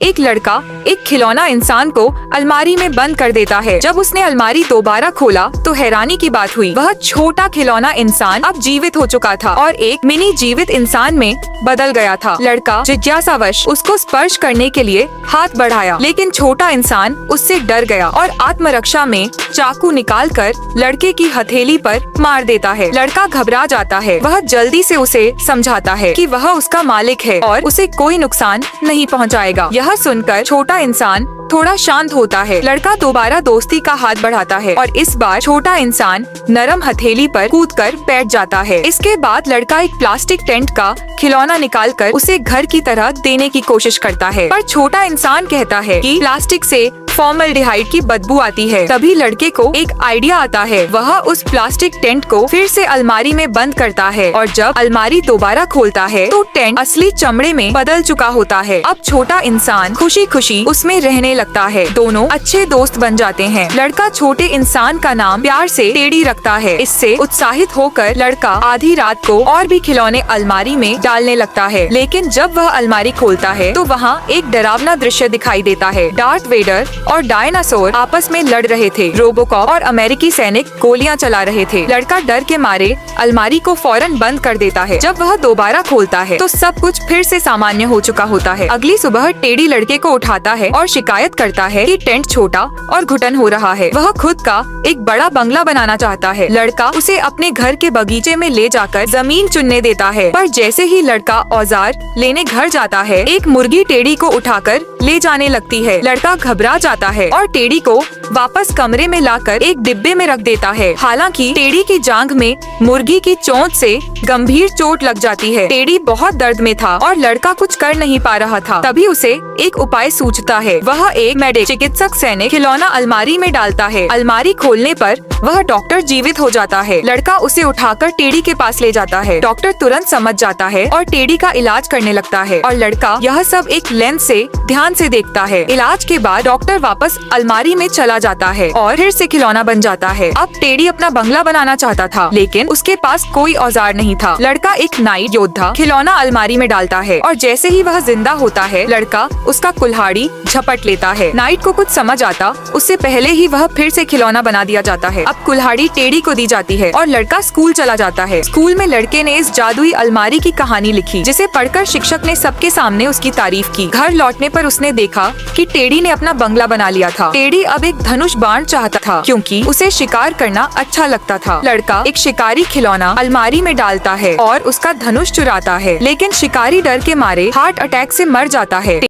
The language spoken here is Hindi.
एक लड़का एक खिलौना इंसान को अलमारी में बंद कर देता है। जब उसने अलमारी दोबारा खोला तो हैरानी की बात हुई, वह छोटा खिलौना इंसान अब जीवित हो चुका था और एक मिनी जीवित इंसान में बदल गया था। लड़का जिज्ञासावश उसको स्पर्श करने के लिए हाथ बढ़ाया, लेकिन छोटा इंसान उससे डर गया और आत्मरक्षा में चाकू निकालकर लड़के की हथेली पर मार देता है। लड़का घबरा जाता है। वह जल्दी से उसे समझाता है कि वह उसका मालिक है और उसे कोई नुकसान नहीं पहुंचाएगा। यह सुनकर छोटा इंसान थोड़ा शांत होता है। लड़का दोबारा दोस्ती का हाथ बढ़ाता है और इस बार छोटा इंसान नरम हथेली पर कूदकर बैठ जाता है। इसके बाद लड़का एक प्लास्टिक टेंट का खिलौना निकालकर उसे घर की तरह देने की कोशिश करता है, पर छोटा इंसान कहता है कि प्लास्टिक से फॉर्मल्डिहाइड की बदबू आती है। तभी लड़के को एक आइडिया आता है। वह उस प्लास्टिक टेंट को फिर से अलमारी में बंद करता है और जब अलमारी दोबारा खोलता है तो टेंट असली चमड़े में बदल चुका होता है। अब छोटा इंसान खुशी खुशी उसमें रहने लगता है। दोनों अच्छे दोस्त बन जाते हैं। लड़का छोटे इंसान का नाम प्यार से टेडी रखता है। इससे उत्साहित होकर लड़का आधी रात को और भी खिलौने अलमारी में डालने लगता है, लेकिन जब वह अलमारी खोलता है तो वहाँ एक डरावना दृश्य दिखाई देता है। डार्थ वेडर और डायनासोर आपस में लड़ रहे थे। रोबोकॉप और अमेरिकी सैनिक गोलियां चला रहे थे। लड़का डर के मारे अलमारी को फौरन बंद कर देता है। जब वह दोबारा खोलता है तो सब कुछ फिर से सामान्य हो चुका होता है। अगली सुबह टेडी लड़के को उठाता है और शिकायत करता है कि टेंट छोटा और घुटन हो रहा है। वह खुद का एक बड़ा बंगला बनाना चाहता है। लड़का उसे अपने घर के बगीचे में ले जाकर जमीन चुनने देता है, पर जैसे ही लड़का औजार लेने घर जाता है, एक मुर्गी टेडी को उठाकर ले जाने लगती है। लड़का घबरा जाता है और टेडी को वापस कमरे में लाकर एक डिब्बे में रख देता है। हालांकि टेडी की जांघ में मुर्गी की चोंच से गंभीर चोट लग जाती है। टेडी बहुत दर्द में था और लड़का कुछ कर नहीं पा रहा था। तभी उसे एक उपाय सूझता है। वह एक मेडिक चिकित्सक सैनिक खिलौना अलमारी में डालता है। अलमारी खोलने पर वह डॉक्टर जीवित हो जाता है। लड़का उसे उठाकर टेडी के पास ले जाता है। डॉक्टर तुरंत समझ जाता है और टेडी का इलाज करने लगता है और लड़का यह सब एक लेंस से ध्यान से देखता है। इलाज के बाद डॉक्टर वापस अलमारी में चला जाता है और फिर से खिलौना बन जाता है। अब टेडी अपना बंगला बनाना चाहता था, लेकिन उसके पास कोई औजार नहीं था। लड़का एक नाइट योद्धा खिलौना अलमारी में डालता है और जैसे ही वह जिंदा होता है, लड़का उसका कुल्हाड़ी झपट लेता है। नाइट को कुछ समझ आता उससे पहले ही वह फिर से खिलौना बना दिया जाता है। अब कुल्हाड़ी टेडी को दी जाती है और लड़का स्कूल चला जाता है। स्कूल में लड़के ने इस जादुई अलमारी की कहानी लिखी, जिसे पढ़कर शिक्षक ने सबके सामने उसकी तारीफ की। घर लौटने पर उसने देखा कि टेडी ने अपना बंगला बना लिया था। टेडी अब एक धनुष बाण चाहता था, क्योंकि उसे शिकार करना अच्छा लगता था। लड़का एक शिकारी खिलौना अलमारी में डालता है और उसका धनुष चुराता है, लेकिन शिकारी डर के मारे हार्ट अटैक से मर जाता है।